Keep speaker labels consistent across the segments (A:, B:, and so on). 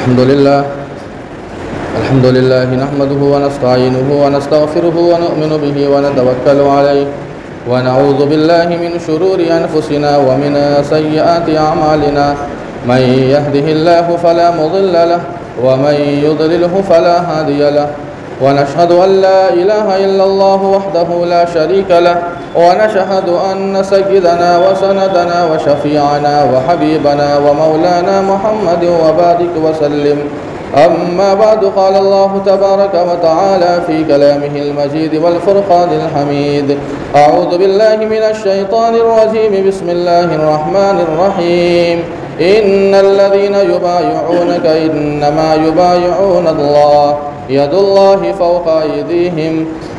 A: الحمد لله نحمده ونستعينه ونستغفره ونؤمن به ونتوكل عليه ونعوذ بالله من شرور أنفسنا ومن سيئات أعمالنا من يهده الله فلا مضل له ومن يضلله فلا هادي له ونشهد أن لا إله إلا الله وحده لا شريك له ونشهد أن سيدنا وسندنا وشفيعنا وحبيبنا ومولانا محمد وبارك وسلم. أما بعد قال الله تبارك وتعالى في كلامه المجيد والفرقان الحميد: أعوذ بالله من الشيطان الرجيم. بسم الله الرحمن الرحيم. إن الذين يبايعونك إنما يبايعون الله يد الله فوق أيديهم.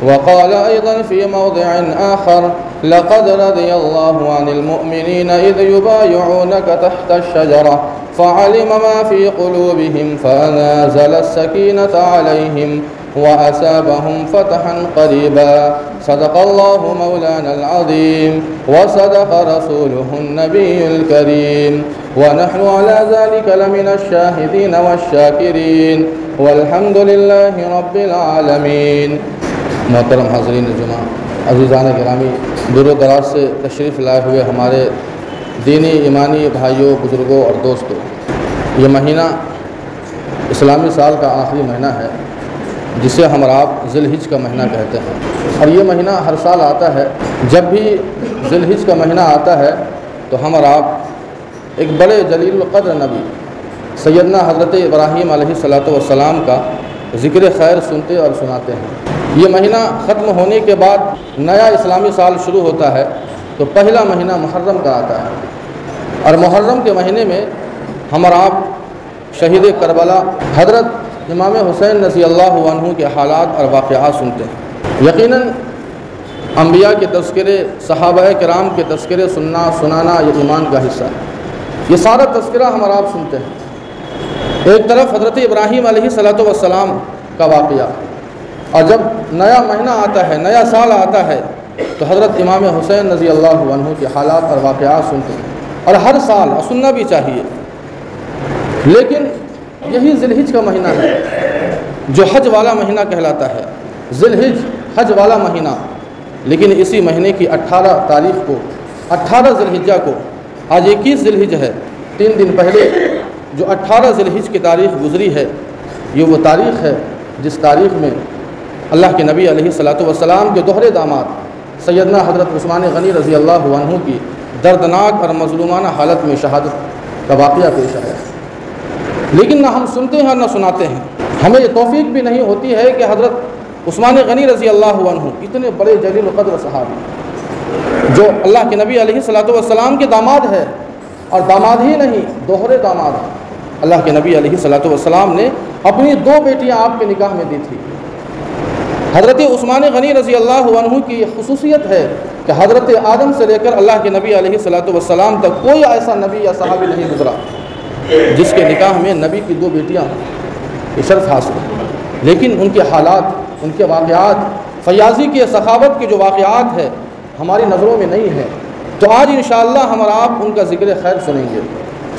A: وقال أيضا في موضع آخر: لقد رضي الله عن المؤمنين إذ يبايعونك تحت الشجرة فعلم ما في قلوبهم فأنزل السكينة عليهم وأثابهم فتحا قريبا. صدق الله مولانا العظيم وصدق رسوله النبي الكريم ونحن على ذلك لمن الشاهدين والشاكرين والحمد لله رب العالمین. محترم حاضرین جمعہ، عزیزان گرامی، دور و دراز سے تشریف لائے ہوئے ہمارے دینی ایمانی بھائیوں، بزرگوں اور دوستوں، یہ مہینہ اسلامی سال کا آخری مہینہ ہے جسے ہم اور آپ ذی الحج کا مہینہ کہتے ہیں، اور یہ مہینہ ہر سال آتا ہے. جب بھی ذی الحج کا مہینہ آتا ہے تو ہم اور آپ ایک بڑے جلیل القدر نبی سیدنا حضرت ابراہیم علیہ السلام کا ذکر خیر سنتے اور سناتے ہیں. یہ مہینہ ختم ہونے کے بعد نیا اسلامی سال شروع ہوتا ہے تو پہلا مہینہ محرم کا آتا ہے، اور محرم کے مہینے میں ہم اور آپ شہید کربلا حضرت امام حسین رضی اللہ عنہ کے حالات اور واقعات سنتے ہیں. یقیناً انبیاء کے تذکرے، صحابہ کرام کے تذکرے سنانا یہ ایمان کا حصہ ہے. یہ سارا تذکرہ ہم اور آپ سنتے ہیں. ایک طرف حضرت ابراہیم علیہ السلام کا واقعہ، اور جب نیا مہینہ آتا ہے، نیا سال آتا ہے تو حضرت امام حسین رضی اللہ عنہ کے حالات اور واقعات سنتے ہیں. اور ہر سال سننا بھی چاہیے. لیکن یہی ذی الحج کا مہینہ ہے جو حج والا مہینہ کہلاتا ہے. ذی الحج حج والا مہینہ. لیکن اسی مہینے کی 18 تاریخ کو، 18 ذی الحجہ کو، آج 21 ذی الحج ہے، 3 دن پہلے جو 18 ذی الحج کی تاریخ گزری ہے، یہ وہ تاریخ ہے جس تاریخ میں اللہ کے نبی علیہ السلام کے دوہرے داماد سیدنا حضرت عثمان غنی رضی اللہ عنہ کی دردناک اور مظلومانہ حالت میں شہادت کا واقعہ پیش آیا. لیکن نہ ہم سنتے ہیں نہ سناتے ہیں. ہمیں یہ توفیق بھی نہیں ہوتی ہے کہ حضرت عثمان غنی رضی اللہ عنہ، اتنے بڑے جلیل القدر صحابی جو اللہ کے نبی علیہ السلام کے داماد ہے، اور داماد ہی نہیں، دوہرے داماد ہیں. اللہ کے نبی علیہ السلام نے اپنی 2 بیٹیاں آپ کے نکاح میں دی تھی. حضرت عثمان غنی رضی اللہ عنہ کی یہ خصوصیت ہے کہ حضرت آدم سے لے کر اللہ کے نبی علیہ السلام تک کوئی ایسا نبی یا صحابی نہیں گزرا جس کے نکاح میں نبی کی 2 بیٹیاں یہ شرف حاصل ہے. لیکن ان کے حالات، ان کے واقعات، فیاضی کی سخاوت کے جو واقعات ہیں ہماری نظروں میں نہیں ہیں. تو آج انشاءاللہ ہم اور آپ ان کا ذکر خیر سنیں گے.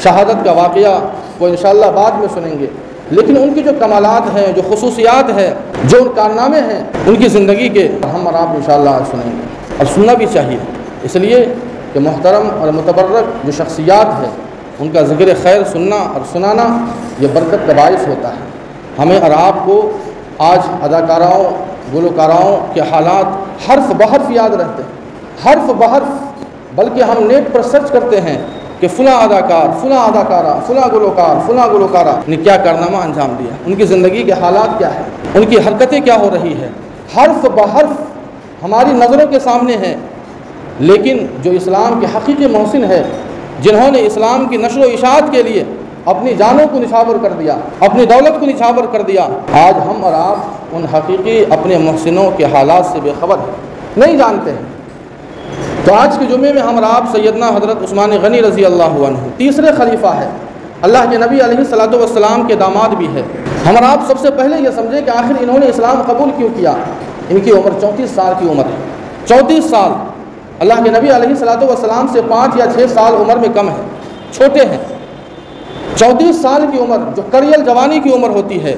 A: شہادت کا واقعہ وہ انشاءاللہ بعد میں سنیں گے، لیکن ان کی جو کمالات ہیں، جو خصوصیات ہیں، جو ان کارنامے ہیں ان کی زندگی کے، ہم اور آپ انشاءاللہ آج سنیں گے. اور سننا بھی چاہیے، اس لیے کہ محترم اور متبرک جو شخصیات ہیں ان کا ذکر خیر سننا اور سنانا یہ برکت کا باعث ہوتا ہے. ہمیں اور آپ کو آج اداکاراؤں، گلوکاراؤں کے حالات حرف بحرف یاد رہتے ہیں، حرف بحرف. بلکہ ہم نیٹ پر سرچ کرتے ہیں کہ فلاں اداکار، فلاں اداکارہ، فلاں گلوکار، فلاں گلوکارہ نے کیا کارنامہ انجام دیا، ان کی زندگی کے حالات کیا ہیں، ان کی حرکتیں کیا ہو رہی ہے. حرف بحرف ہماری نظروں کے سامنے ہیں. لیکن جو اسلام کے حقیقی محسن ہے، جنہوں نے اسلام کی نشر و اشاعت کے لیے اپنی جانوں کو نچھاور کر دیا، اپنی دولت کو نچھاور کر دیا، آج ہم اور آپ ان حقیقی اپنے محسنوں کے حالات سے بے خبر ہیں، نہیں جانتے ہیں. تو آج کے جمعے میں ہم اور آپ سیدنا حضرت عثمان غنی رضی اللہ عنہ تیسرے خلیفہ ہے، اللہ کے نبی علیہ السلام کے داماد بھی ہے. ہم اور آپ سب سے پہلے یہ سمجھے کہ آخر انہوں نے اسلام قبول کیوں کیا. ان کی عمر 34 سال کی عمر ہے. 34 سال اللہ کے نبی علیہ السلام سے 5 یا 6 سال عمر میں کم ہے، چھوٹے ہیں. 34 سال کی عمر جو کڑیل جوانی کی عمر ہوتی ہے،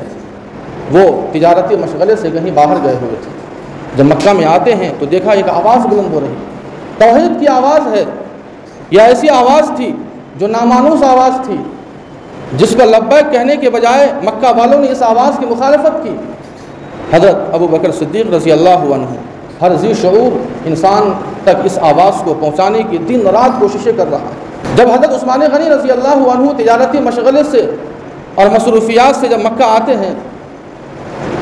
A: وہ تجارتی مشغلے سے کہیں باہر گئے ہوئے تھے۔ جب مکہ میں آتے ہیں تو دیکھا ایک آواز بلند ہو رہی، توحید کی آواز ہے۔ یہ ایسی آواز تھی جو نامانوس آواز تھی، جس کو لبیک کہنے کے بجائے مکہ والوں نے اس آواز کی مخالفت کی۔ حضرت ابو بکر صدیق رضی اللہ عنہ ہر ذی شعور انسان تک اس آواز کو پہنچانے کی دن رات کوششیں کر رہا ہے۔ جب حضرت عثمان غنی رضی اللہ عنہ تجارتی مشغلے سے اور مصروفیات سے جب مکہ آتے ہیں،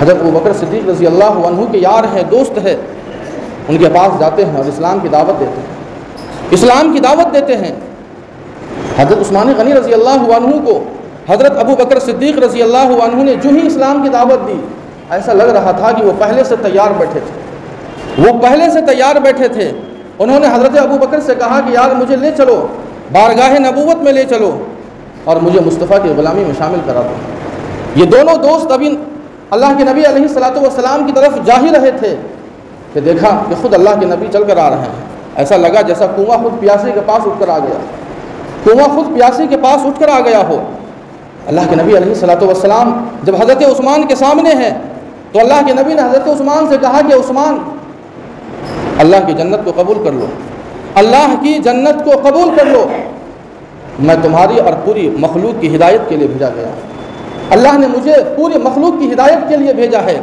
A: حضرت ابو بکر صدیق رضی اللہ عنہ کے یار ہیں، دوست ہیں، ان کے پاس جاتے ہیں اور اسلام کی دعوت دیتے ہیں، اسلام کی دعوت دیتے ہیں۔ حضرت عثمان غنی رضی اللہ عنہ کو حضرت ابو بکر صدیق رضی اللہ عنہ نے جو ہی اسلام کی دعوت دی، ایسا لگ رہا تھا کہ وہ پہلے سے تیار بیٹھے تھے، وہ پہلے سے تیار بیٹھے تھے۔ انہوں نے حضرت ابو بکر سے کہا کہ یار مجھے لے چلو، بارگاہ نبوت میں لے چلو اور مجھے مصطفیٰ کی غلامی میں شامل کرا دو۔ یہ دونوں دوست ابھی اللہ کے نبی علیہ الصلوۃ والسلام کی طرف جا ہی رہے تھے کہ دیکھا کہ خود اللہ کے نبی چل کر آ رہے ہیں۔ ایسا لگا جیسا کنواں خود پیاسی کے پاس اٹھ کر آ گیا، کنواں خود پیاسی کے پاس اٹھ کر آ گیا ہو۔ اللہ کے نبی علیہ الصلوۃ والسلام جب حضرت عثمان کے سامنے ہیں تو اللہ کے نبی نے حضرت عثمان سے کہا کہ عثمان، اللہ کی جنت کو قبول کر لو، اللہ کی جنت کو قبول کر لو، میں تمہاری اور پوری مخلوق کی ہدایت کے لیے بھیجا گیا، اللہ نے مجھے پوری مخلوق کی ہدایت کے لیے بھیجا ہے۔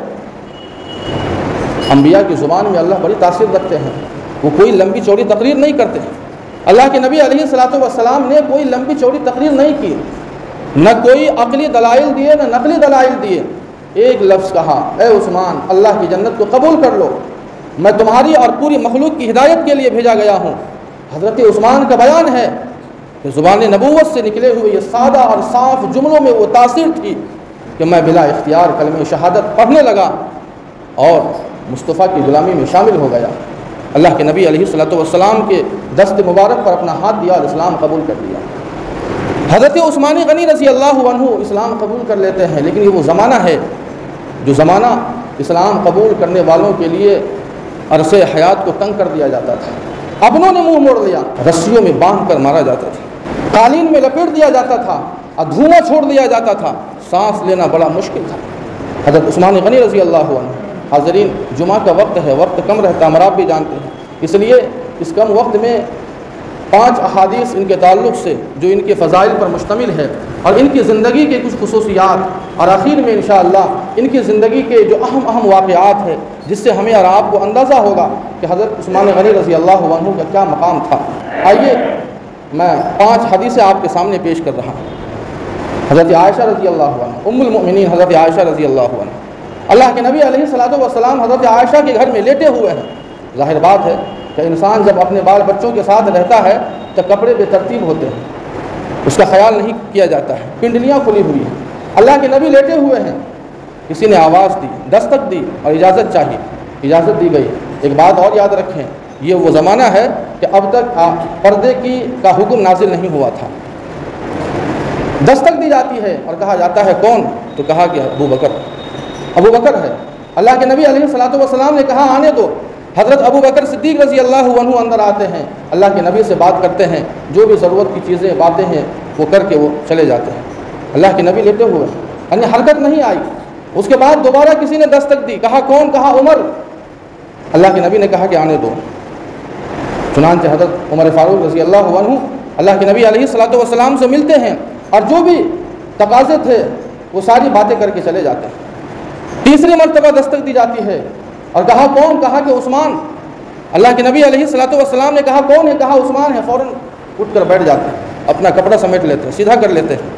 A: انبیاء کی زبان میں اللہ بڑی تاثیر رکھتے ہیں، وہ کوئی لمبی چوڑی تقریر نہیں کرتے ہیں۔ اللہ کے نبی علیہ الصلوۃ والسلام نے کوئی لمبی چوڑی تقریر نہیں کی، نہ کوئی عقلی دلائل دیے نہ نقلی دلائل دیے، ایک لفظ کہا، اے عثمان اللہ کی جنت کو قبول کر لو، میں تمہاری اور پوری مخلوق کی ہدایت کے لیے بھیجا گیا ہوں۔ حضرت عثمان کا بیان ہے کہ زبان نبوت سے نکلے ہوئے یہ سادہ اور صاف جملوں میں وہ تاثیر تھی کہ میں بلا اختیار کلمہ شہادت پڑھنے لگا اور مصطفیٰ کی غلامی میں شامل ہو گیا۔ اللہ کے نبی علیہ الصلوۃ والسلام کے دست مبارک پر اپنا ہاتھ دیا اور اسلام قبول کر لیا۔ حضرت عثمان غنی رضی اللہ عنہ اسلام قبول کر لیتے ہیں، لیکن یہ وہ زمانہ ہے جو زمانہ اسلام قبول کرنے والوں کے لیے عرصے حیات کو تنگ کر دیا جاتا تھا، اپنوں نے منہ موڑ لیا، رسیوں میں باندھ کر مارا جاتا تھا، قالین میں لپیٹ دیا جاتا تھا اور دھواں چھوڑ دیا جاتا تھا، سانس لینا بڑا مشکل تھا۔ حضرت عثمان غنی رضی اللہ عنہ، حاضرین جمعہ کا وقت ہے، وقت کم رہتا ہے، آپ بھی جانتے ہیں، اس لیے اس کم وقت میں 5 احادیث ان کے تعلق سے جو ان کے فضائل پر مشتمل ہے اور ان کی زندگی کے کچھ خصوصیات، اور آخر میں انشاءاللہ ان کی زندگی کے جو اہم واقعات ہیں جس سے ہمیں اور آپ کو اندازہ ہوگا کہ حضرت عثمان غنی رضی اللہ عنہ کا کیا مقام تھا۔ آئیے میں 5 حدیثیں آپ کے سامنے پیش کر رہا ہوں۔ حضرت عائشہ رضی اللہ عنہ، ام المؤمنین حضرت عائشہ رضی اللہ عنہ، اللہ کے نبی علیہ الصلوۃ والسلام حضرت عائشہ کے گھر میں لیٹے ہوئے ہیں۔ ظاہر بات ہے کہ انسان جب اپنے بال بچوں کے ساتھ رہتا ہے تو کپڑے بے ترتیب ہوتے ہیں، اس کا خیال نہیں کیا جاتا ہے، پنڈلیاں کھلی ہوئی ہیں، اللہ کے نبی لیٹے ہوئے ہیں، کسی نے آواز دی، دستک دی اور اجازت چاہی، اجازت دی گئی۔ ایک بات اور یاد رکھیں، یہ وہ زمانہ ہے کہ اب تک پردے کا حکم نازل نہیں ہوا تھا۔ دستک دی جاتی ہے اور کہا جاتا ہے کون؟ تو کہا کہ ابو بکر ہے۔ اللہ کے نبی علیہ الصلوۃ والسلام نے کہا آنے دو۔ حضرت ابو بکر صدیق رضی اللہ عنہ اندر آتے ہیں، اللہ کے نبی سے بات کرتے ہیں، جو بھی ضرورت کی چیزیں باتیں ہیں وہ کر کے وہ چلے جاتے ہیں۔ اللہ کے نبی لیتے ہوئے یعنی حرکت نہیں آئی۔ اس کے بعد دوبارہ کسی نے دستک دی، کہا کون؟ کہا عمر۔ اللہ کے نبی نے کہا کہ آنے دو۔ چنانچہ حضرت عمر فاروق رضی اللہ عنہ اللہ کے نبی علیہ الصلوۃ والسلام سے ملتے ہیں اور جو بھی تقاضے تھے وہ ساری باتیں کر کے چلے جاتے ہیں۔ تیسری مرتبہ دستک دی جاتی ہے اور کہا کون؟ کہا کہ عثمان۔ اللہ کے نبی علیہ الصلوۃ والسلام نے کہا کون ہے؟ کہا عثمان ہے۔ فوراً اٹھ کر بیٹھ جاتے ہیں، اپنا کپڑا سمیٹ لیتے ہیں، سیدھا کر لیتے ہیں۔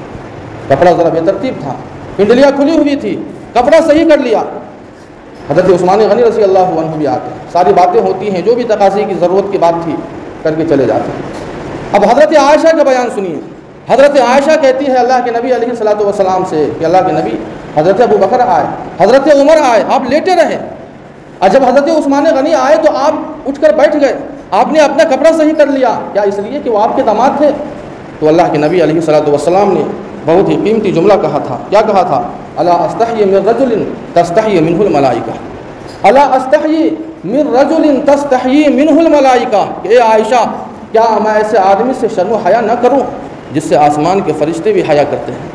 A: کپڑا ذرا بے ترتیب تھا، پنڈلیاں کھلی ہوئی تھی، کپڑا صحیح کر لیا۔ حضرت عثمان غنی رضی اللہ عنہ بھی آتے ہیں، ساری باتیں ہوتی ہیں، جو بھی تقاضے کی ضرورت کی بات تھی کر کے چلے جاتے ہیں۔ اب حضرت عائشہ کا بیان سنیے۔ حضرت عائشہ کہتی ہے اللہ کے نبی علیہ الصلوۃ والسلام سے کہ اللہ کے نبی، حضرت ابو بکر آئے، حضرت عمر آئے، آپ لیٹے رہے، اور جب حضرت عثمان غنی آئے تو آپ اٹھ کر بیٹھ گئے، آپ نے اپنا کپڑا صحیح کر لیا، کیا اس لیے کہ وہ آپ کے داماد تھے؟ تو اللہ کے نبی علیہ الصلوۃ والسلام نے بہت ہی قیمتی جملہ کہا تھا۔ کیا کہا تھا؟ الا استحی من رجل تستحی منہ الملائکہ، الا استحی من رجل تستحی منہ الملائکہ، کہ اے عائشہ کیا میں ایسے آدمی سے شرم و حیا نہ کروں جس سے آسمان کے فرشتے بھی حیا کرتے ہیں۔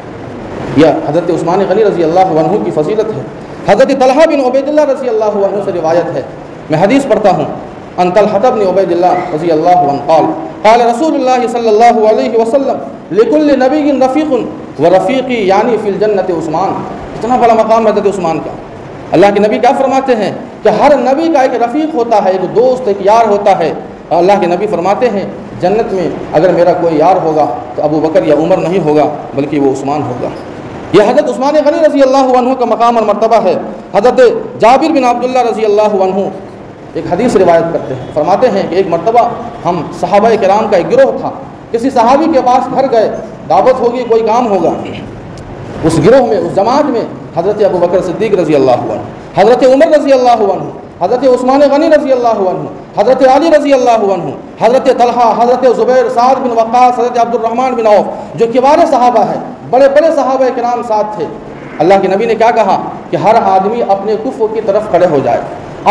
A: یہ حضرت عثمان غنی رضی اللہ عنہ کی فضیلت ہے۔ حضرت طلحہ بن عبید اللہ رضی اللہ عنہ سے روایت ہے، میں حدیث پڑھتا ہوں، ان طلحہ بن عبید اللہ رضی اللہ عنہ قال قال رسول اللہ صلی اللہ علیہ وسلم لکل نبی رفیق ورفیقی یعنی فی الجنت عثمان۔ اتنا بڑا مقام حضرت عثمان کا۔ اللہ کے نبی کیا فرماتے ہیں کہ ہر نبی کا ایک رفیق ہوتا ہے، ایک دوست، ایک یار ہوتا ہے۔ اور اللہ کے نبی فرماتے ہیں جنت میں اگر میرا کوئی یار ہوگا تو ابو بکر یا عمر نہیں ہوگا بلکہ وہ عثمان ہوگا۔ یہ حضرت عثمان غنی رضی اللہ عنہ کا مقام اور مرتبہ ہے۔ حضرت جابر بن عبداللہ رضی اللہ عنہ ایک حدیث روایت کرتے ہیں، فرماتے ہیں کہ ایک مرتبہ ہم صحابہ کرام کا ایک گروہ تھا، کسی صحابی کے پاس گھر گئے، دعوت ہوگی، کوئی کام ہوگا۔ اس گروہ میں، اس جماعت میں حضرت ابو بکر صدیق رضی اللہ عنہ، حضرت عمر رضی اللہ عنہ، حضرت عثمان غنی رضی اللہ عنہ، حضرت علی رضی اللہ عنہ، حضرت طلحہ، حضرت زبیر، سعد بن وقاص، حضرت عبد الرحمن بن عوف، جو کبار صحابہ ہیں، بڑے بڑے صحابہ کرام ساتھ تھے۔ اللہ کے نبی نے کیا کہا کہ ہر آدمی اپنے کف کی طرف کھڑے ہو جائے،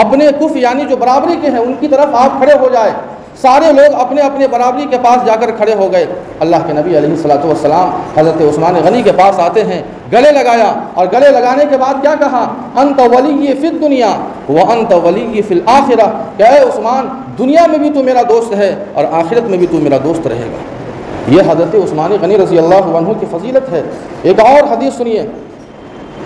A: اپنے کف یعنی جو برابری کے ہیں ان کی طرف آپ کھڑے ہو جائے۔ سارے لوگ اپنے اپنے برابری کے پاس جا کر کھڑے ہو گئے۔ اللہ کے نبی علیہ الصلوۃ والسلام حضرت عثمان غنی کے پاس آتے ہیں، گلے لگایا، اور گلے لگانے کے بعد کیا کہا، انت ولی فی الدنیا وانت ولی فی الآخرہ، کہ اے عثمان دنیا میں بھی تو میرا دوست ہے اور آخرت میں بھی تو میرا دوست رہے گا۔ یہ حضرت عثمان غنی رضی اللہ عنہ کی فضیلت ہے۔ ایک اور حدیث سنیے،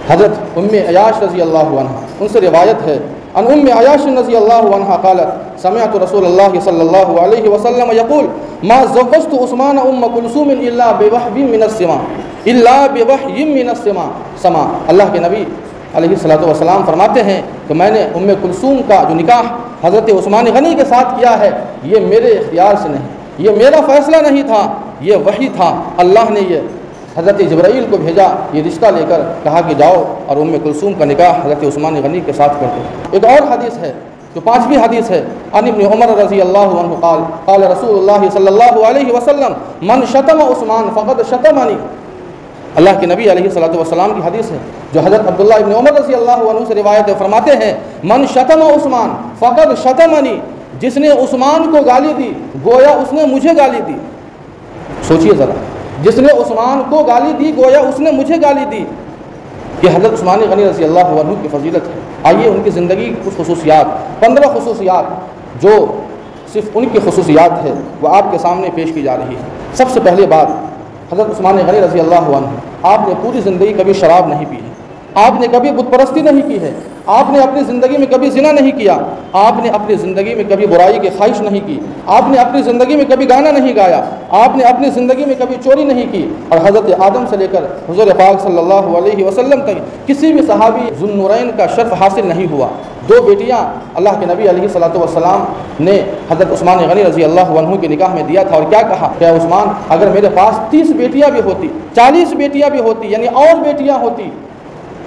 A: حضرت ام عیاش رضی اللہ عنہ، ان سے روایت ہے، ان ام عیاش رضی اللہ عنہ قالت سمعت رسول اللہ صلی اللہ علیہ وسلم یقول ما زوجت عثمان ام کلثوم الا بوحی من السماء الا بوحی من السماء۔ اللہ کے نبی علیہ الصلوۃ والسلام فرماتے ہیں کہ میں نے ام کلثوم کا جو نکاح حضرت عثمان غنی کے ساتھ کیا ہے، یہ میرے اختیار سے نہیں، یہ میرا فیصلہ نہیں تھا، یہ وحی تھا۔ اللہ نے یہ حضرت جبرائیل کو بھیجا یہ رشتہ لے کر، کہا کہ جاؤ اور ام کلثوم کا نکاح حضرت عثمان غنی کے ساتھ کر دو۔ ایک اور حدیث ہے جو پانچویں حدیث ہے، عن ابن عمر رضی اللہ عنہ قال قال رسول اللہ صلی اللہ علیہ وسلم من شتم عثمان فقد شتمنی۔ اللہ کے نبی علیہ الصلوۃ والسلام کی حدیث ہے جو حضرت عبداللہ ابن عمر رضی اللہ عنہ سے روایت ہے، فرماتے ہیں من شتم عثمان فقد شتمنی، جس نے عثمان کو گالی دی گویا اس نے مجھے گالی دی۔ سوچئے ذرا، جس نے عثمان کو گالی دی گویا اس نے مجھے گالی دی۔ یہ حضرت عثمان غنی رضی اللہ عنہ کی فضیلت ہے۔ آئیے ان کی زندگی کی کچھ خصوصیات، 15 خصوصیات جو صرف ان کی خصوصیات ہے وہ آپ کے سامنے پیش کی جا رہی ہے۔ سب سے پہلے بات، حضرت عثمان غنی رضی اللہ عنہ، آپ نے پوری زندگی کبھی شراب نہیں پی ہے، آپ نے کبھی بت پرستی نہیں کی ہے، آپ نے اپنی زندگی میں کبھی زنا نہیں کیا، آپ نے اپنی زندگی میں کبھی برائی کی خواہش نہیں کی، آپ نے اپنی زندگی میں کبھی گانا نہیں گایا، آپ نے اپنی زندگی میں کبھی چوری نہیں کی۔ اور حضرت آدم سے لے کر حضور پاک صلی اللہ علیہ وسلم تک کسی بھی صحابی ذو النورین کا شرف حاصل نہیں ہوا۔ 2 بیٹیاں اللہ کے نبی علیہ الصلوۃ والسلام نے حضرت عثمان غنی رضی اللہ عنہ کے نکاح میں دیا تھا، اور کیا کہا کہ عثمان اگر میرے پاس 30 بیٹیاں بھی ہوتی، 40 بیٹیاں بھی ہوتی، یعنی اور بیٹیاں ہوتی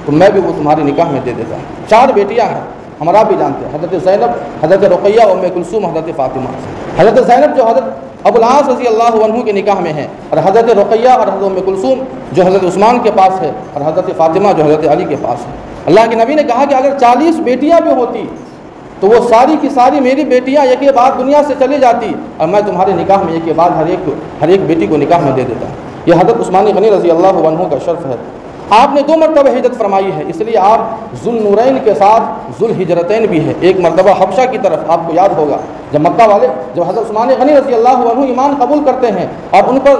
A: تو میں بھی وہ تمہارے نکاح میں دے دیتا۔ 4 بیٹیاں ہیں، ہمارا بھی جانتے ہیں، حضرت زینب، حضرت رقیہ، ام کلثوم، حضرت فاطمہ۔ حضرت زینب جو حضرت ابو العاص رضی اللہ عنہ کے نکاح میں ہے، اور حضرت رقیہ اور حضرت ام کلثوم جو حضرت عثمان کے پاس ہے، اور حضرت فاطمہ جو حضرت علی کے پاس ہے۔ اللہ کے نبی نے کہا کہ اگر 40 بیٹیاں بھی ہوتی تو وہ ساری کی ساری میری بیٹیاں ایک کے بعد دنیا سے چلی جاتی، اور میں تمہارے نکاح میں ایک کے بعد ہر ایک بیٹی کو نکاح میں دے دیتا۔ یہ حضرت عثمان غنی رضی اللہ عنہ کا شرف ہے۔ آپ نے 2 مرتبہ ہجرت فرمائی ہے، اس لیے آپ ذو النورین کے ساتھ ذو الہجرتین بھی ہیں۔ ایک مرتبہ حبشہ کی طرف، آپ کو یاد ہوگا جب مکہ والے جب حضرت عثمان غنی رضی اللہ عنہ ایمان قبول کرتے ہیں اور ان پر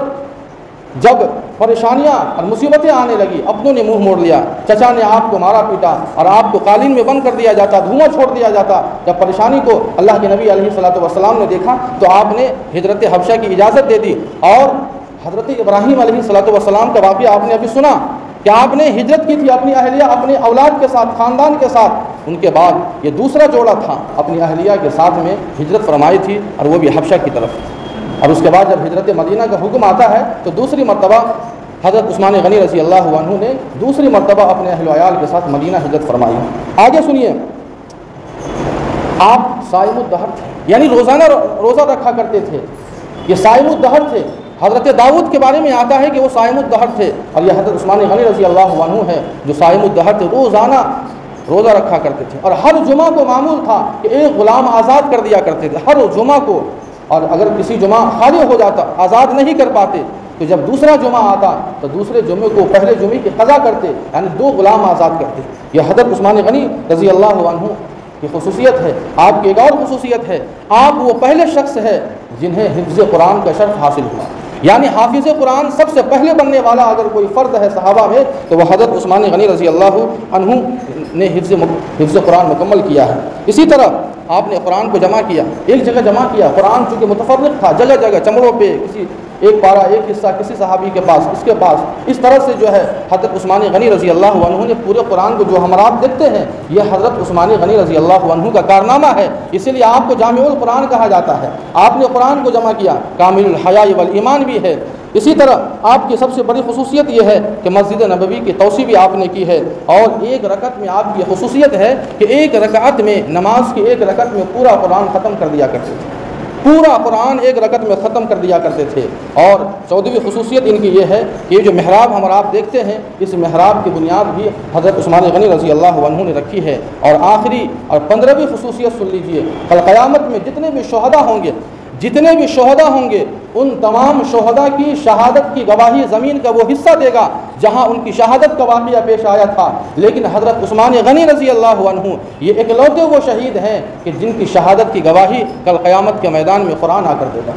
A: جب پریشانیاں اور مصیبتیں آنے لگی، اپنوں نے منہ موڑ لیا، چچا نے آپ کو مارا پیٹا اور آپ کو قالین میں بند کر دیا جاتا، دھواں چھوڑ دیا جاتا۔ جب پریشانی کو اللہ کے نبی علیہ الصلوۃ والسلام نے دیکھا تو آپ نے ہجرت حبشہ کی اجازت دے دی، اور حضرت ابراہیم علیہ الصلوۃ والسلام کا واقعہ آپ نے ابھی سنا کہ آپ نے ہجرت کی تھی اپنی اہلیہ، اپنے اولاد کے ساتھ، خاندان کے ساتھ۔ ان کے بعد یہ دوسرا جوڑا تھا، اپنی اہلیہ کے ساتھ میں ہجرت فرمائی تھی، اور وہ بھی حبشہ کی طرف۔ اور اس کے بعد جب ہجرت مدینہ کا حکم آتا ہے تو دوسری مرتبہ حضرت عثمان غنی رضی اللہ عنہ نے دوسری مرتبہ اپنے اہل و عیال کے ساتھ مدینہ ہجرت فرمائی۔ آگے سنیے، آپ صائم الدہر تھے، یعنی روزانہ روزہ رکھا کرتے تھے، یہ صائم الدہر تھے۔ حضرت داؤد کے بارے میں آتا ہے کہ وہ صائم الدہر تھے، اور یہ حضرت عثمان غنی رضی اللہ عنہ ہے جو صائم الدہر تھے، روزانہ روزہ رکھا کرتے تھے، اور ہر جمعہ کو معمول تھا کہ ایک غلام آزاد کر دیا کرتے تھے ہر جمعہ کو، اور اگر کسی جمعہ خالی ہو جاتا، آزاد نہیں کر پاتے تو جب دوسرا جمعہ آتا تو دوسرے جمعے کو پہلے جمعے کی قضا کرتے، یعنی 2 غلام آزاد کرتے۔ یہ حضرت عثمان غنی رضی اللہ عنہ کی خصوصیت ہے۔ آپ کی ایک اور خصوصیت ہے، آپ وہ پہلے شخص ہے جنہیں حفظ قرآن کا شرف حاصل ہوا، یعنی حافظ قرآن سب سے پہلے بننے والا اگر کوئی فرد ہے صحابہ میں تو وہ حضرت عثمان غنی رضی اللہ عنہ نے حفظ قرآن مکمل کیا ہے۔ اسی طرح آپ نے قرآن کو جمع کیا، ایک جگہ جمع کیا۔ قرآن چونکہ متفرق تھا، جگہ جگہ چمڑوں پہ کسی ایک پارہ ایک حصہ کسی صحابی کے پاس، اس کے پاس، اس طرح سے جو ہے حضرت عثمان غنی رضی اللہ عنہ نے پورے قرآن کو جو ہم آپ دیکھتے ہیں یہ حضرت عثمان غنی رضی اللہ عنہ کا کارنامہ ہے، اسی لیے آپ کو جامع القرآن کہا جاتا ہے۔ آپ نے قرآن کو جمع کیا، کامل الحیاء والایمان بھی ہے۔ اسی طرح آپ کی سب سے بڑی خصوصیت یہ ہے کہ مسجد نبوی کی توسیع بھی آپ نے کی ہے، اور ایک رکعت میں آپ کی خصوصیت ہے کہ ایک رکعت میں نماز کی ایک رکعت میں پورا قرآن ختم کر دیا کرتے تھے، پورا قرآن ایک رکعت میں ختم کر دیا کرتے تھے۔ اور 14ویں خصوصیت ان کی یہ ہے کہ یہ جو محراب ہم اور آپ دیکھتے ہیں اس محراب کی بنیاد بھی حضرت عثمان غنی رضی اللہ عنہ نے رکھی ہے۔ اور آخری اور 15ویں خصوصیت سن لیجئے، کل قیامت میں جتنے بھی شہداء ہوں گے ان تمام شہداء کی شہادت کی گواہی زمین کا وہ حصہ دے گا جہاں ان کی شہادت کا واقعہ پیش آیا تھا، لیکن حضرت عثمان غنی رضی اللہ عنہ یہ اکلوتے وہ شہید ہیں کہ جن کی شہادت کی گواہی کل قیامت کے میدان میں قرآن آ کر دے گا۔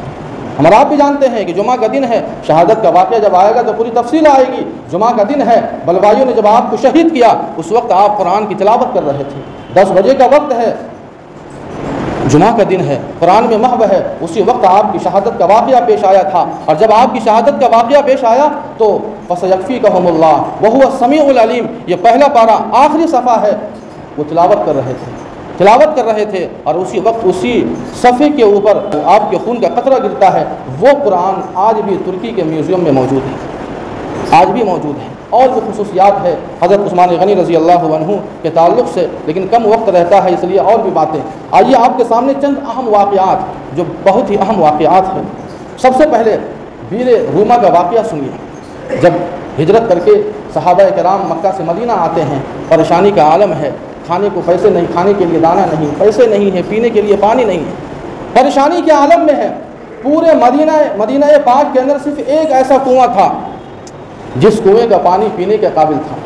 A: ہم آپ بھی جانتے ہیں کہ جمعہ کا دن ہے، شہادت کا واقعہ جب آئے گا تو پوری تفصیل آئے گی۔ جمعہ کا دن ہے، بلوائیوں نے جب آپ کو شہید کیا اس وقت آپ قرآن کی تلاوت کر رہے تھے، 10 بجے کا وقت ہے، جمعہ کا دن ہے، قرآن میں محو ہے، اسی وقت آپ کی شہادت کا واقعہ پیش آیا تھا۔ اور جب آپ کی شہادت کا واقعہ پیش آیا تو فَسَيَكْفِيكَهُمُ اللَّهُ وَهُوَ السَّمِيعُ الْعَلِيمُ، یہ پہلا پارہ آخری صفحہ ہے، وہ تلاوت کر رہے تھے اور اسی وقت اسی صفحے کے اوپر آپ کے خون کا قطرہ گرتا ہے۔ وہ قرآن آج بھی ترکی کے میوزیم میں موجود ہے، آج بھی موجود ہے۔ اور جو خصوصیات ہے حضرت عثمان غنی رضی اللہ عنہ کے تعلق سے، لیکن کم وقت رہتا ہے اس لیے اور بھی باتیں، آئیے آپ کے سامنے چند اہم واقعات جو بہت ہی اہم واقعات ہیں۔ سب سے پہلے بیر روما کا واقعہ سنیے۔ جب ہجرت کر کے صحابہ کرام مکہ سے مدینہ آتے ہیں، پریشانی کا عالم ہے، کھانے کو پیسے نہیں، کھانے کے لیے دانہ نہیں، پیسے نہیں ہے، پینے کے لیے پانی نہیں ہے، پریشانی کے عالم میں ہے۔ پورے مدینہ پاک کے اندر صرف ایک ایسا کنواں تھا جس کنویں کا پانی پینے کے قابل تھا،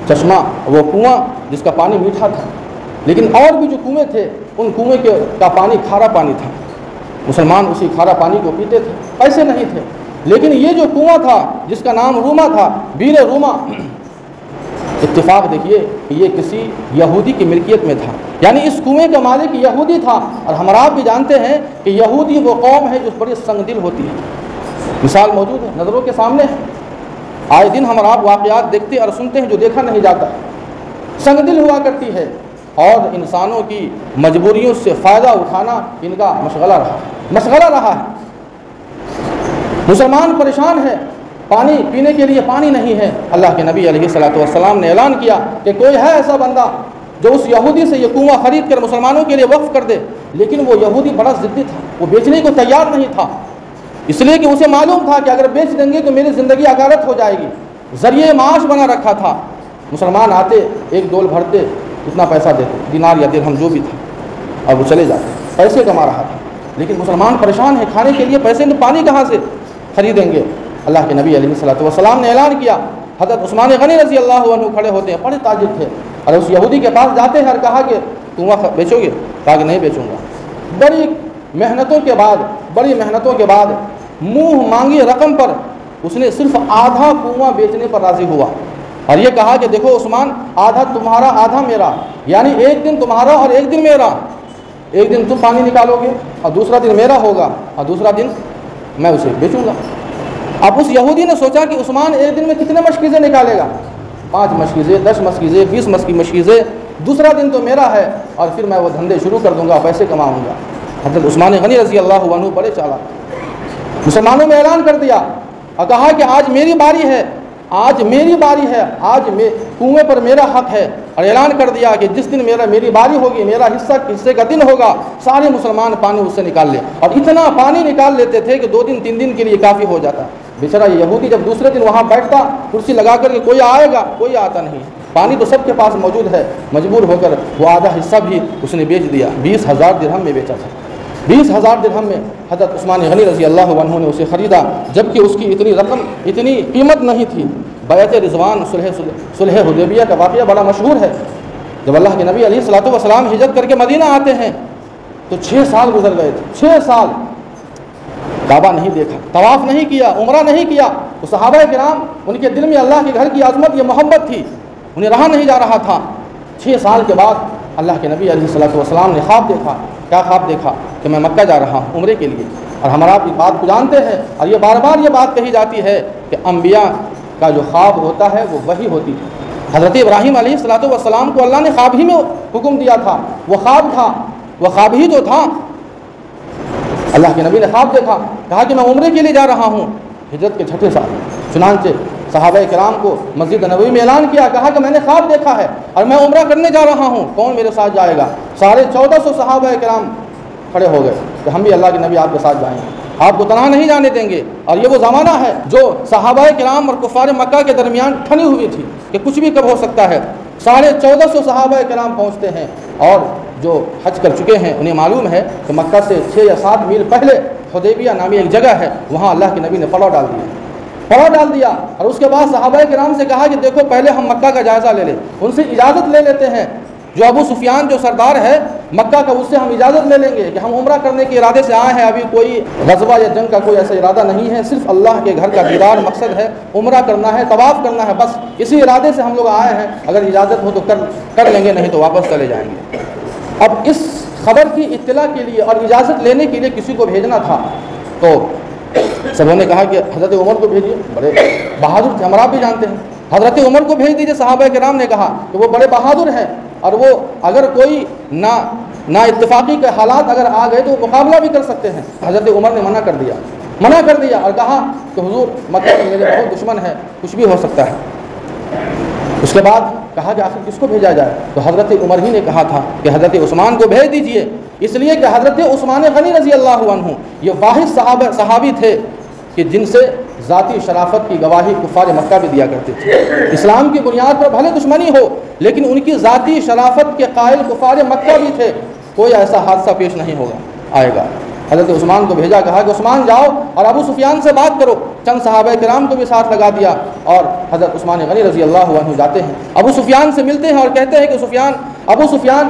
A: چشمہ، وہ کنواں جس کا پانی میٹھا تھا، لیکن اور بھی جو کنویں تھے ان کنویں کا پانی کھارا پانی تھا۔ مسلمان اسی کھارا پانی کو پیتے تھے، پیسے نہیں تھے، لیکن یہ جو کنواں تھا جس کا نام روما تھا، بیر روما، اتفاق دیکھیے کہ یہ کسی یہودی کی ملکیت میں تھا، یعنی اس کنویں کا مالک یہودی تھا۔ اور ہم آپ بھی جانتے ہیں کہ یہودی وہ قوم ہے جو بڑی سنگ دل ہوتی ہے، مثال موجود ہے، نظروں کے سامنے ہے، آئے دن ہم آپ واقعات دیکھتے اور سنتے ہیں جو دیکھا نہیں جاتا، سنگ دل ہوا کرتی ہے، اور انسانوں کی مجبوریوں سے فائدہ اٹھانا ان کا مشغلہ رہا ہے۔ مسلمان پریشان ہے، پانی پینے کے لیے پانی نہیں ہے۔ اللہ کے نبی علیہ الصلوۃ والسلام نے اعلان کیا کہ کوئی ہے ایسا بندہ جو اس یہودی سے یہ کنواں خرید کر مسلمانوں کے لیے وقف کر دے، لیکن وہ یہودی بڑا ضدی تھا، وہ بیچنے کو تیار نہیں تھا، اس لیے کہ اسے معلوم تھا کہ اگر بیچ دیں گے تو میری زندگی اکارت ہو جائے گی، ذریعہ معاش بنا رکھا تھا۔ مسلمان آتے، ایک ڈول بھرتے، کتنا پیسہ دیتے، دینار یا درہم جو بھی تھا، اور وہ چلے جاتے، پیسے کما رہا تھا، لیکن مسلمان پریشان ہے، کھانے کے لیے پیسے نہیں، پانی کہاں سے خریدیں گے؟ اللہ کے نبی علیہ الصلوۃ والسلام نے اعلان کیا، حضرت عثمان غنی رضی اللہ عنہ کھڑے ہوتے ہیں، بڑے تاجر تھے، اور اس یہودی کے پاس جاتے ہیں اور کہا کہ کنواں بیچو گے؟ کہا کہ نہیں بیچوں گا۔ بڑی محنتوں کے بعد منہ مانگی رقم پر اس نے صرف آدھا کنواں بیچنے پر راضی ہوا، اور یہ کہا کہ دیکھو عثمان، آدھا تمہارا آدھا میرا، یعنی ایک دن تمہارا اور ایک دن میرا، ایک دن تم پانی نکالو گے اور دوسرا دن میرا ہوگا اور دوسرا دن میں اسے بیچوں گا۔ اب اس یہودی نے سوچا کہ عثمان ایک دن میں کتنے مشکیزیں نکالے گا، 5 مشکیزیں، 10 مشکیزیں، 20 مشکیزیں، دوسرا دن تو میرا ہے اور پھر میں وہ دھندے شروع کر دوں گا، پیسے کماؤں گا۔ حضرت عثمان غنی رضی اللہ عنہ بڑے چالاک، مسلمانوں میں اعلان کر دیا اور کہا کہ آج میری باری ہے، آج کنویں پر میرا حق ہے، اور اعلان کر دیا کہ جس دن میری باری ہوگی، میرا حصے کا دن ہوگا، سارے مسلمان پانی اس سے نکال لیں، اور اتنا پانی نکال لیتے تھے کہ 2 دن 3 دن کے لیے کافی ہو جاتا۔ بیچارہ یہودی جب دوسرے دن وہاں بیٹھتا، کرسی لگا کر کے کوئی آئے گا، کوئی آتا نہیں، پانی تو سب کے پاس موجود ہے، مجبور ہو کر وہ آدھا حصہ بھی اس نے بیچ دیا، 20,000 درہم میں بیچا تھا۔ 20,000 درہم میں حضرت عثمان غنی رضی اللہ عنہ نے اسے خریدا، جبکہ اس کی اتنی رقم، اتنی قیمت نہیں تھی۔ بیعت رضوان، صلح حدیبیہ کا واقعہ بڑا مشہور ہے۔ جب اللہ کے نبی علیہ الصلوۃ والسلام ہجرت کر کے مدینہ آتے ہیں تو 6 سال گزر گئے تھے، 6 سال کعبہ نہیں دیکھا، طواف نہیں کیا، عمرہ نہیں کیا۔ تو صحابہ کرام، ان کے دل میں اللہ کے گھر کی عظمت، یہ محبت تھی، انہیں رہا نہیں جا رہا تھا۔ 6 سال کے بعد اللہ کے نبی علیہ الصلوۃ والسلام نے خواب دیکھا۔ کیا خواب دیکھا؟ کہ میں مکہ جا رہا ہوں عمرے کے لیے۔ اور ہمارا آپ اس بات کو جانتے ہیں، اور یہ بار بار یہ بات کہی جاتی ہے کہ انبیاء کا جو خواب ہوتا ہے وہ وحی ہوتی ہے۔ حضرت ابراہیم علیہ الصلوۃ والسلام کو اللہ نے خواب ہی میں حکم دیا تھا، وہ خواب تھا، وہ خواب ہی تو تھا۔ اللہ کے نبی نے خواب دیکھا، کہا کہ میں عمرے کے لیے جا رہا ہوں ہجرت کے 6 سال۔ چنانچہ صحابہ کرام کو مسجد نبوی میں اعلان کیا، کہا کہ میں نے خواب دیکھا ہے اور میں عمرہ کرنے جا رہا ہوں، کون میرے ساتھ جائے گا؟ 1450 صحابہ کرام کھڑے ہو گئے کہ ہم بھی اللہ کے نبی آپ کے ساتھ جائیں گے، آپ کو تنہا نہیں جانے دیں گے۔ اور یہ وہ زمانہ ہے جو صحابہ کرام اور کفار مکہ کے درمیان ٹھنی ہوئی تھی کہ کچھ بھی کب ہو سکتا ہے۔ 1450 صحابہ کرام پہنچتے ہیں، اور جو حج کر چکے ہیں انہیں معلوم ہے کہ مکہ سے 6 یا 7 میل پہلے حدیبیہ نامی ایک جگہ ہے، وہاں اللہ کے نبی نے پڑاؤ ڈال دیا۔ اور اس کے بعد صحابہ کرام سے کہا کہ دیکھو پہلے ہم مکہ کا جائزہ لے لیں، ان سے اجازت لے لیتے ہیں۔ جو ابو سفیان جو سردار ہے مکہ کا، اس سے ہم اجازت لے لیں گے کہ ہم عمرہ کرنے کے ارادے سے آئے ہیں، ابھی کوئی غزوہ یا جنگ کا کوئی ایسا ارادہ نہیں ہے، صرف اللہ کے گھر کا دیدار مقصد ہے، عمرہ کرنا ہے، طواف کرنا ہے، بس اسی ارادے سے ہم لوگ آئے ہیں، اگر اجازت ہو تو کر لیں گے، نہیں تو واپس چلے جائیں گے۔ اب اس خبر کی اطلاع کے لیے اور اجازت لینے کے لیے کسی کو بھیجنا تھا، تو سبوں نے کہا کہ حضرت عمر کو بھیجیے، بڑے بہادر تھے، ہم آپ بھی جانتے ہیں، حضرت عمر کو بھیج دیجیے۔ صحابہ کرام نے کہا کہ وہ بڑے بہادر ہیں، اور وہ اگر کوئی نا اتفاقی کے حالات اگر آ گئے تو وہ مقابلہ بھی کر سکتے ہیں۔ حضرت عمر نے منع کر دیا اور کہا کہ حضور مکہ میں میرے بہت دشمن ہے، کچھ بھی ہو سکتا ہے۔ اس کے بعد کہا کہ آخر کس کو بھیجا جائے؟ تو حضرت عمر ہی نے کہا تھا کہ حضرت عثمان کو بھیج دیجئے، اس لیے کہ حضرت عثمان غنی رضی اللہ عنہ یہ واحد صحابی تھے کہ جن سے ذاتی شرافت کی گواہی کفار مکہ بھی دیا کرتے تھے۔ اسلام کی بنیاد پر بھلے دشمنی ہو، لیکن ان کی ذاتی شرافت کے قائل کفار مکہ بھی تھے، کوئی ایسا حادثہ پیش نہیں آئے گا۔ حضرت عثمان کو بھیجا، کہا کہ عثمان جاؤ اور ابو سفیان سے بات کرو۔ چند صحابہ کرام کو بھی ساتھ لگا دیا، اور حضرت عثمان غنی رضی اللہ عنہ جاتے ہیں، ابو سفیان سے ملتے ہیں اور کہتے ہیں کہ ابو سفیان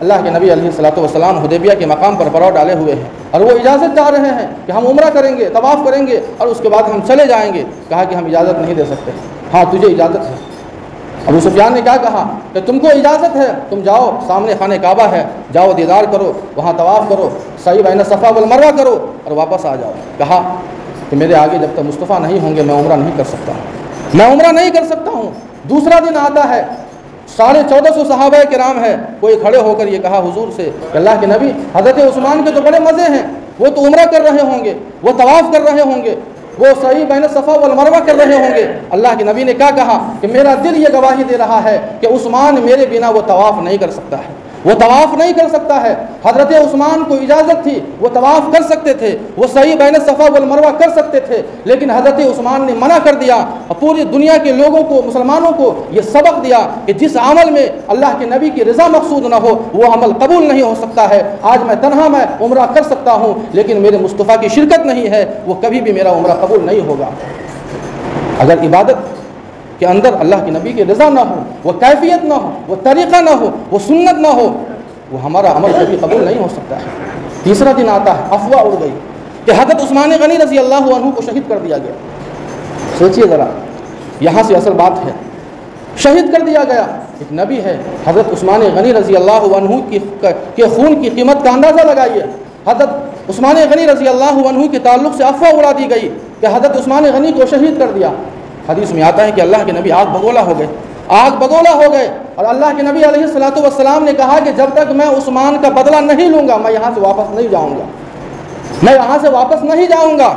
A: اللہ کے نبی علیہ الصلوۃ والسلام حدیبیہ کے مقام پر پڑاؤ ڈالے ہوئے ہیں، اور وہ اجازت چاہ رہے ہیں کہ ہم عمرہ کریں گے، طواف کریں گے، اور اس کے بعد ہم چلے جائیں گے۔ کہا کہ ہم اجازت نہیں دے سکتے۔ ہاں تجھے اجازت ہے۔ ابو سفیان نے کیا کہا کہ تم کو اجازت ہے، تم جاؤ، سامنے خانہ کعبہ ہے، جاؤ دیدار کرو، وہاں طواف کرو، سعی بین صفا والمروہ کرو، اور واپس آ جاؤ۔ کہا کہ میرے آگے جب تک مصطفیٰ نہیں ہوں گے میں عمرہ نہیں کر سکتا ہوں۔ دوسرا دن آتا ہے، 1450 صحابہ کرام ہے، کوئی کھڑے ہو کر یہ کہا حضور سے کہ اللہ کے نبی حضرت عثمان کے تو بڑے مزے ہیں، وہ تو عمرہ کر رہے ہوں گے، وہ طواف کر رہے ہوں گے، وہ سعی بین صفا والمروہ کر رہے ہوں گے۔ اللہ کے نبی نے کیا کہا کہ میرا دل یہ گواہی دے رہا ہے کہ عثمان میرے بنا وہ طواف نہیں کر سکتا ہے، حضرت عثمان کو اجازت تھی، وہ طواف کر سکتے تھے، وہ سعی بین صفا والمروہ کر سکتے تھے، لیکن حضرت عثمان نے منع کر دیا، اور پوری دنیا کے لوگوں کو، مسلمانوں کو یہ سبق دیا کہ جس عمل میں اللہ کے نبی کی رضا مقصود نہ ہو وہ عمل قبول نہیں ہو سکتا ہے۔ آج میں تنہا میں عمرہ کر سکتا ہوں، لیکن میرے مصطفیٰ کی شرکت نہیں ہے، وہ کبھی بھی میرا عمرہ قبول نہیں ہوگا۔ اگر عبادت کے اندر اللہ کے نبی کی رضا نہ ہو، وہ کیفیت نہ ہو، وہ طریقہ نہ ہو، وہ سنت نہ ہو، وہ ہمارا عمل کبھی قبول نہیں ہو سکتا ہے۔ تیسرا دن آتا ہے، افواہ اڑ گئی کہ حضرت عثمان غنی رضی اللہ عنہ کو شہید کر دیا گیا۔ سوچئے ذرا، یہاں سے اصل بات ہے، شہید کر دیا گیا، ایک نبی ہے، حضرت عثمان غنی رضی اللہ عنہ کے خون کی قیمت کا اندازہ لگائیے۔ حضرت عثمان غنی رضی اللہ عنہ کے تعلق سے افواہ اڑا دی گئی کہ حضرت عثمان غنی کو شہید کر دیا۔ حدیث میں آتا ہے کہ اللہ کے نبی آگ بگولا ہو گئے، اور اللہ کے نبی علیہ الصلوۃ والسلام نے کہا کہ جب تک میں عثمان کا بدلہ نہیں لوں گا میں یہاں سے واپس نہیں جاؤں گا۔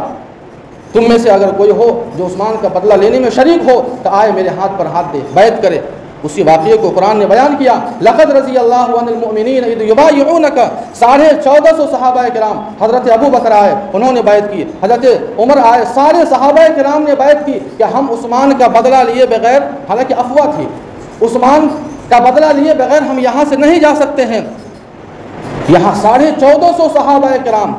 A: تم میں سے اگر کوئی ہو جو عثمان کا بدلہ لینے میں شریک ہو تو آئے میرے ہاتھ پر ہاتھ دے، بیعت کرے۔ اسی واقعے کو قرآن نے بیان کیا، لقد رضی اللہ عن المؤمنین اذ یبایعونک، 1450 صحابہ کرام، حضرت ابو بکر آئے، انہوں نے بیعت کی، حضرت عمر آئے، سارے صحابہ کرام نے بیعت کی کہ ہم عثمان کا بدلہ لیے بغیر، حالانکہ افواہ تھی، عثمان کا بدلہ لیے بغیر ہم یہاں سے نہیں جا سکتے ہیں۔ یہاں 1450 صحابہ کرام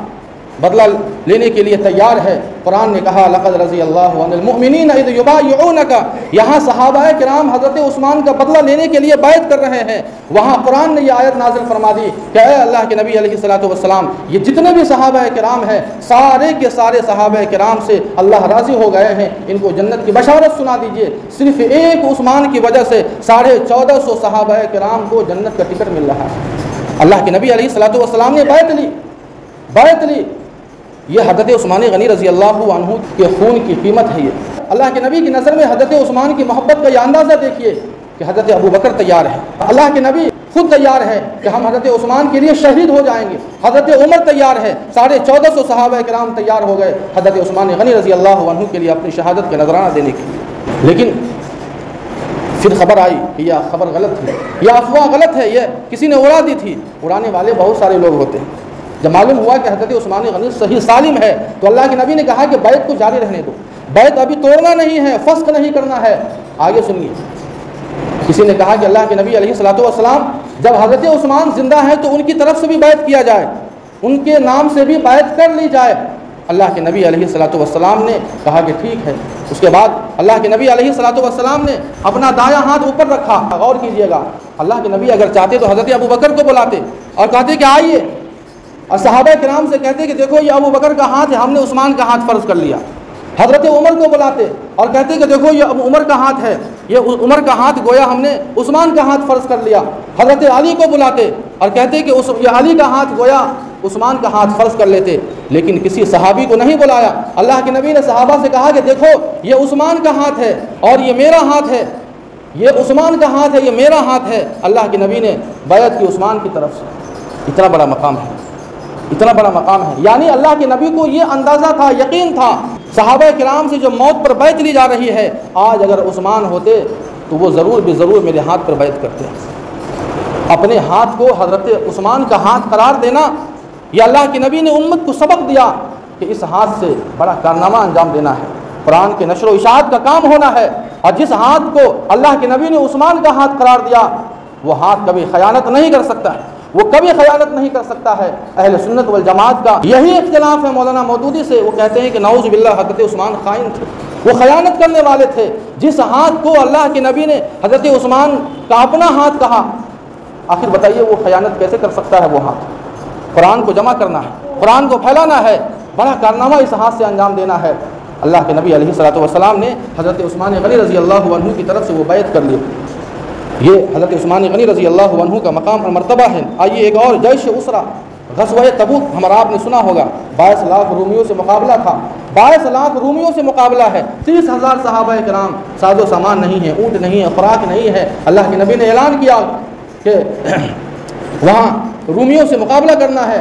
A: بدلہ لینے کے لیے تیار ہے۔ قرآن نے کہا لقد رضی اللہ عن المؤمنین اذ یبایعونک، یہاں صحابہ کرام حضرت عثمان کا بدلہ لینے کے لیے بیعت کر رہے ہیں۔ وہاں قرآن نے یہ آیت نازل فرما دی کہ اے اللہ کے نبی علیہ الصلوۃ والسلام، یہ جتنے بھی صحابہ کرام ہیں سارے کے سارے صحابہ کرام سے اللہ راضی ہو گئے ہیں، ان کو جنت کی بشارت سنا دیجئے۔ صرف ایک عثمان کی وجہ سے 1450 صحابہ کرام کو جنت کا ٹکٹ مل رہا ہے۔ اللہ کے نبی علیہ الصلوۃ والسلام نے بیعت لی۔ یہ حضرت عثمان غنی رضی اللہ عنہ کے خون کی قیمت ہے۔ یہ اللہ کے نبی کی نظر میں حضرت عثمان کی محبت کا یہ اندازہ دیکھیے کہ حضرت ابو بکر تیار ہے، اللہ کے نبی خود تیار ہے کہ ہم حضرت عثمان کے لیے شہید ہو جائیں گے، حضرت عمر تیار ہے، 1450 صحابہ کرام تیار ہو گئے حضرت عثمان غنی رضی اللہ عنہ کے لیے اپنی شہادت کا نذرانہ دینے کے لیے۔ لیکن پھر خبر آئی کہ یہ خبر غلط تھی، یہ افواہ غلط ہے، یہ کسی نے اڑا دی تھی۔ اڑانے والے بہت سارے لوگ ہوتے ہیں۔ جب معلوم ہوا کہ حضرت عثمان غنی صحیح سالم ہے تو اللہ کے نبی نے کہا کہ بیعت کو جاری رہنے دو، بیعت ابھی توڑنا نہیں ہے، فسخ نہیں کرنا ہے۔ آگے سنیے، کسی نے کہا کہ اللہ کے نبی علیہ الصلوۃ والسلام جب حضرت عثمان زندہ ہے تو ان کی طرف سے بھی بیعت کیا جائے، ان کے نام سے بھی بیعت کر لی جائے۔ اللہ کے نبی علیہ الصلوۃ والسلام نے کہا کہ ٹھیک ہے۔ اس کے بعد اللہ کے نبی علیہ الصلوۃ والسلام نے اپنا دایاں ہاتھ اوپر رکھا۔ غور کیجئے گا، اللہ کے نبی اگر چاہتے تو حضرت ابو بکر کو بلاتے اور کہتے کہ آئیے، اور صحابہ کرام سے کہتے کہ دیکھو یہ ابو بکر کا ہاتھ ہے، ہم نے عثمان کا ہاتھ فرض کر لیا۔ حضرت عمر کو بلاتے اور کہتے کہ دیکھو یہ عمر کا ہاتھ ہے، یہ عمر کا ہاتھ گویا ہم نے عثمان کا ہاتھ فرض کر لیا۔ حضرت علی کو بلاتے اور کہتے کہ یہ علی کا ہاتھ گویا عثمان کا ہاتھ فرض کر لیتے۔ لیکن کسی صحابی کو نہیں بلایا۔ اللہ کے نبی نے صحابہ سے کہا کہ دیکھو یہ عثمان کا ہاتھ ہے اور یہ میرا ہاتھ ہے، یہ عثمان کا ہاتھ ہے، یہ میرا ہاتھ ہے۔ اللہ کے نبی نے بیعت کی عثمان کی طرف سے۔ اتنا بڑا مقام ہے، اتنا بڑا مقام ہے، یعنی اللہ کے نبی کو یہ اندازہ تھا، یقین تھا صحابہ کرام سے جو موت پر بیعت لی جا رہی ہے، آج اگر عثمان ہوتے تو وہ ضرور بے ضرور میرے ہاتھ پر بیعت کرتے۔ اپنے ہاتھ کو حضرت عثمان کا ہاتھ قرار دینا، یہ اللہ کے نبی نے امت کو سبق دیا کہ اس ہاتھ سے بڑا کارنامہ انجام دینا ہے، قرآن کے نشر و اشاعت کا کام ہونا ہے۔ اور جس ہاتھ کو اللہ کے نبی نے عثمان کا ہاتھ قرار دیا، وہ ہاتھ کبھی خیانت نہیں کر سکتا ہے، وہ کبھی خیانت نہیں کر سکتا ہے۔ اہل سنت والجماعت کا یہی اختلاف ہے مولانا مودودی سے۔ وہ کہتے ہیں کہ نعوذ باللہ حضرت عثمان خائن تھے، وہ خیانت کرنے والے تھے۔ جس ہاتھ کو اللہ کے نبی نے حضرت عثمان کا اپنا ہاتھ کہا، آخر بتائیے وہ خیانت کیسے کر سکتا ہے؟ وہ ہاتھ قرآن کو جمع کرنا ہے، قرآن کو پھیلانا ہے، بڑا کارنامہ اس ہاتھ سے انجام دینا ہے۔ اللہ کے نبی علیہ الصلوۃ والسلام نے حضرت عثمان غنی رضی اللہ عنہ کی طرف سے وہ بیعت کر لی۔ یہ حضرت عثمان غنی رضی اللہ عنہ کا مقام اور مرتبہ ہے۔ آئیے ایک اور جیش اسرا، غزوہ تبوک ہمارا آپ نے سنا ہوگا، 22 لاکھ رومیوں سے مقابلہ تھا، 22 لاکھ رومیوں سے مقابلہ ہے، 30,000 صحابہ کرام، ساز و سامان نہیں ہے، اونٹ نہیں ہے، خوراک نہیں ہے۔ اللہ کے نبی نے اعلان کیا کہ وہاں رومیوں سے مقابلہ کرنا ہے،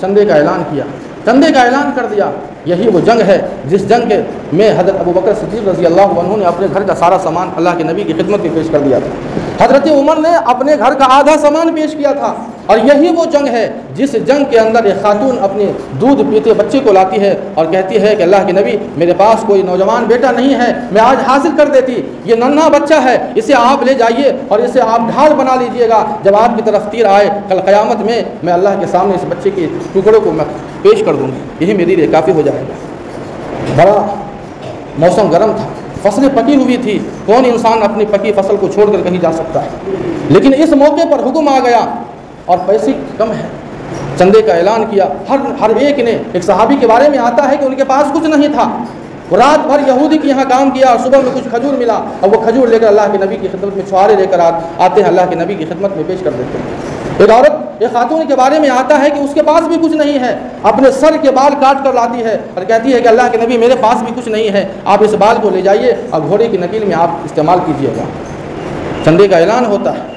A: چندے کا اعلان کیا، چندے کا اعلان کر دیا۔ یہی وہ جنگ ہے جس جنگ میں حضرت ابو بکر صدیق رضی اللہ عنہ نے اپنے گھر کا سارا سامان اللہ کے نبی کی خدمت میں پیش کر دیا تھا۔ حضرت عمر نے اپنے گھر کا آدھا سامان پیش کیا تھا۔ اور یہی وہ جنگ ہے جس جنگ کے اندر ایک خاتون اپنے دودھ پیتے بچے کو لاتی ہے اور کہتی ہے کہ اللہ کے نبی میرے پاس کوئی نوجوان بیٹا نہیں ہے، میں آج حاصل کر دیتی، یہ ننھا بچہ ہے، اسے آپ لے جائیے اور اسے آپ ڈھال بنا لیجئے گا، جب آپ کی طرف تیر آئے کل قیامت میں اللہ کے سامنے اس بچے کے ٹکڑوں کو میں پیش کر دوں گی، یہی میرے لیے کافی ہو جائے گا۔ بڑا موسم گرم تھا، فصلیں پکی ہوئی تھی، کون انسان اپنی پکی فصل کو چھوڑ کر کہیں جا سکتا ہے؟ لیکن اس موقع پر حکم آ گیا اور پیسے کم ہے، چندے کا اعلان کیا۔ ہر ایک نے، ایک صحابی کے بارے میں آتا ہے کہ ان کے پاس کچھ نہیں تھا، وہ رات بھر یہودی کے یہاں کام کیا اور صبح میں کچھ کھجور ملا اور وہ کھجور لے کر اللہ کے نبی کی خدمت میں چھوارے لے کر آتے ہیں، اللہ کے نبی کی خدمت میں پیش کر دیتے ہیں۔ ایک عورت، ایک خاتون کے بارے میں آتا ہے کہ اس کے پاس بھی کچھ نہیں ہے، اپنے سر کے بال کاٹ کر لاتی ہے اور کہتی ہے کہ اللہ کے نبی میرے پاس بھی کچھ نہیں ہے، آپ اس بال کو لے جائیے اور گھوڑے کی نکیل میں آپ استعمال کیجیے گا۔ چندے کا اعلان ہوتا ہے،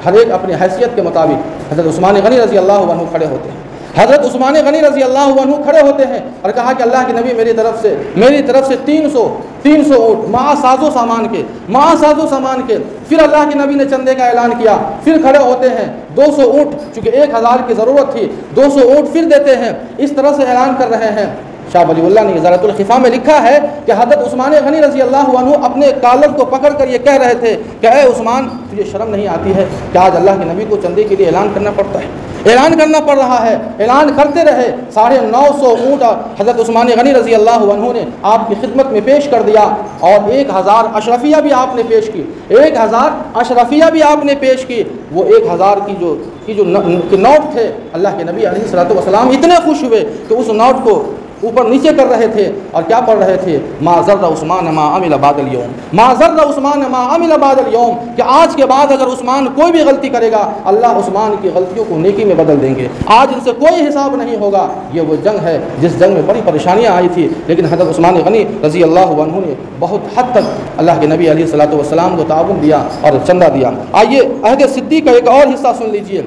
A: ہر ایک اپنی حیثیت کے مطابق۔ حضرت عثمان غنی رضی اللہ عنہ کھڑے ہوتے ہیں، حضرت عثمان غنی رضی اللہ عنہ کھڑے ہوتے ہیں اور کہا کہ اللہ کے نبی میری طرف سے 300 اونٹ مع ساز و سامان کے۔ پھر اللہ کے نبی نے چندے کا اعلان کیا، پھر کھڑے ہوتے ہیں، 200 اونٹ، چونکہ 1000 کی ضرورت تھی، 200 اونٹ پھر دیتے ہیں، اس طرح سے اعلان کر رہے ہیں۔ شاہ ولی اللہ نے ازالۃ الخفا میں لکھا ہے کہ حضرت عثمان غنی رضی اللہ عنہ اپنے کالر کو پکڑ کر یہ کہہ رہے تھے کہ اے عثمان، تجھے شرم نہیں آتی ہے کہ آج اللہ کے نبی کو چندے کے لیے اعلان کرنا پڑتا ہے؟ اعلان کرنا پڑ رہا ہے، اعلان کرتے رہے۔ 950 اونٹ حضرت عثمان غنی رضی اللہ عنہ نے آپ کی خدمت میں پیش کر دیا، اور 1000 اشرفیہ بھی آپ نے پیش کی، 1000 اشرفیہ بھی آپ نے پیش کی۔ وہ 1000 کی جو نوٹ تھے، اللہ کے نبی علیہ الصلوۃ والسلام اتنے خوش ہوئے کہ اس نوٹ کو اوپر نیچے کر رہے تھے، اور کیا پڑھ رہے تھے؟ ما ضر عثمان ما عمل بعد اليوم، ما ضر عثمان ما عمل بعد اليوم، کہ آج کے بعد اگر عثمان کوئی بھی غلطی کرے گا، اللہ عثمان کی غلطیوں کو نیکی میں بدل دیں گے، آج ان سے کوئی حساب نہیں ہوگا۔ یہ وہ جنگ ہے جس جنگ میں بڑی پریشانیاں آئی تھی، لیکن حضرت عثمان غنی رضی اللہ عنہ نے بہت حد تک اللہ کے نبی علیہ الصلوۃ والسلام کو تعاون دیا اور چندہ دیا۔ آئیے عہد صدیق کا ایک اور حصہ سن لیجئے۔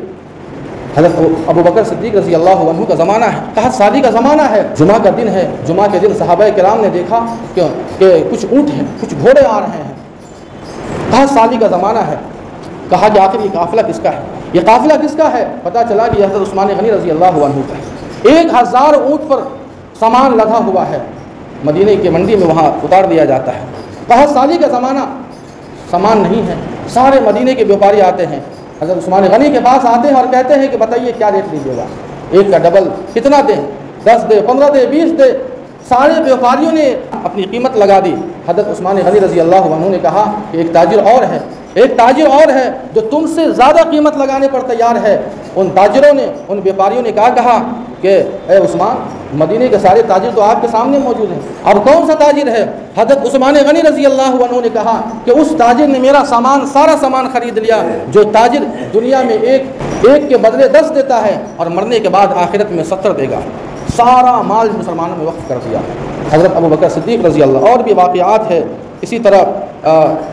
A: حضرت ابو بکر صدیق رضی اللہ عنہ کا زمانہ ہے، 61 سالی کا زمانہ ہے، جمعہ کا دن ہے۔ جمعہ کے دن صحابہ کرام نے دیکھا کہ کچھ اونٹ ہیں، کچھ گھوڑے آ رہے ہیں، 61 سالی کا زمانہ ہے۔ کہا کہ آخر یہ قافلہ کس کا ہے، یہ قافلہ کس کا ہے؟ پتہ چلا کہ حضرت عثمان غنی رضی اللہ عنہ کا ہے۔ 1000 اونٹ پر سامان لدا ہوا ہے، مدینہ کی منڈی میں وہاں اتار دیا جاتا ہے۔ 61 سالی کا زمانہ، سامان نہیں ہے، سارے مدینے کے بیوپاری آتے ہیں، حضرت عثمان غنی کے پاس آتے ہیں اور کہتے ہیں کہ بتائیے کیا ریٹ لیجیے گا، ایک کا ڈبل کتنا دیں، 10 دے، 15 دے، 20 دے۔ سارے بیوپاریوں نے اپنی قیمت لگا دی۔ حضرت عثمان غنی رضی اللہ عنہ نے کہا کہ ایک تاجر اور ہے، ایک تاجر اور ہے جو تم سے زیادہ قیمت لگانے پر تیار ہے۔ ان تاجروں نے، ان بیوپاریوں نے کہا کہ اے عثمان، مدینے کے سارے تاجر تو آپ کے سامنے موجود ہیں، اب کون سا تاجر ہے؟ حضرت عثمان غنی رضی اللہ عنہ نے کہا کہ اس تاجر نے میرا سامان، سارا سامان خرید لیا، جو تاجر دنیا میں ایک کے بدلے 10 دیتا ہے اور مرنے کے بعد آخرت میں 70 دے گا۔ سارا مال مسلمانوں میں وقف کر دیا۔ حضرت ابو بکر صدیق رضی اللہ، اور بھی واقعات ہے اسی طرح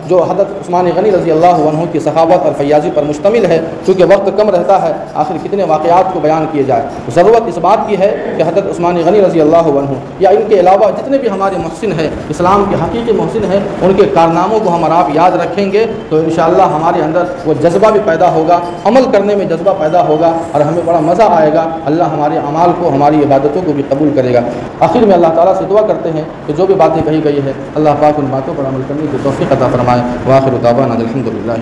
A: جو حضرت عثمان غنی رضی اللہ عنہ کی سخاوت اور فیاضی پر مشتمل ہے۔ چونکہ وقت کم رہتا ہے، آخر کتنے واقعات کو بیان کیے جائے، ضرورت اس بات کی ہے کہ حضرت عثمان غنی رضی اللہ عنہ یا ان کے علاوہ جتنے بھی ہمارے محسن ہیں، اسلام کے حقیقی محسن ہیں، ان کے کارناموں کو ہم اور آپ یاد رکھیں گے تو انشاءاللہ ہمارے اندر وہ جذبہ بھی پیدا ہوگا، عمل کرنے میں جذبہ پیدا ہوگا، اور ہمیں بڑا مزہ آئے گا۔ اللہ ہمارے اعمال کو، ہماری عبادتوں کو بھی قبول کرے گا۔ آخر میں اللہ تعالیٰ سے دعا کرتے ہیں کہ جو بھی باتیں کہی گئی ہے، اللہ پاک ان باتوں پر عمل کرنے کی توفیق عطا فرمائے۔ وآخر دعوانا الحمد للہ۔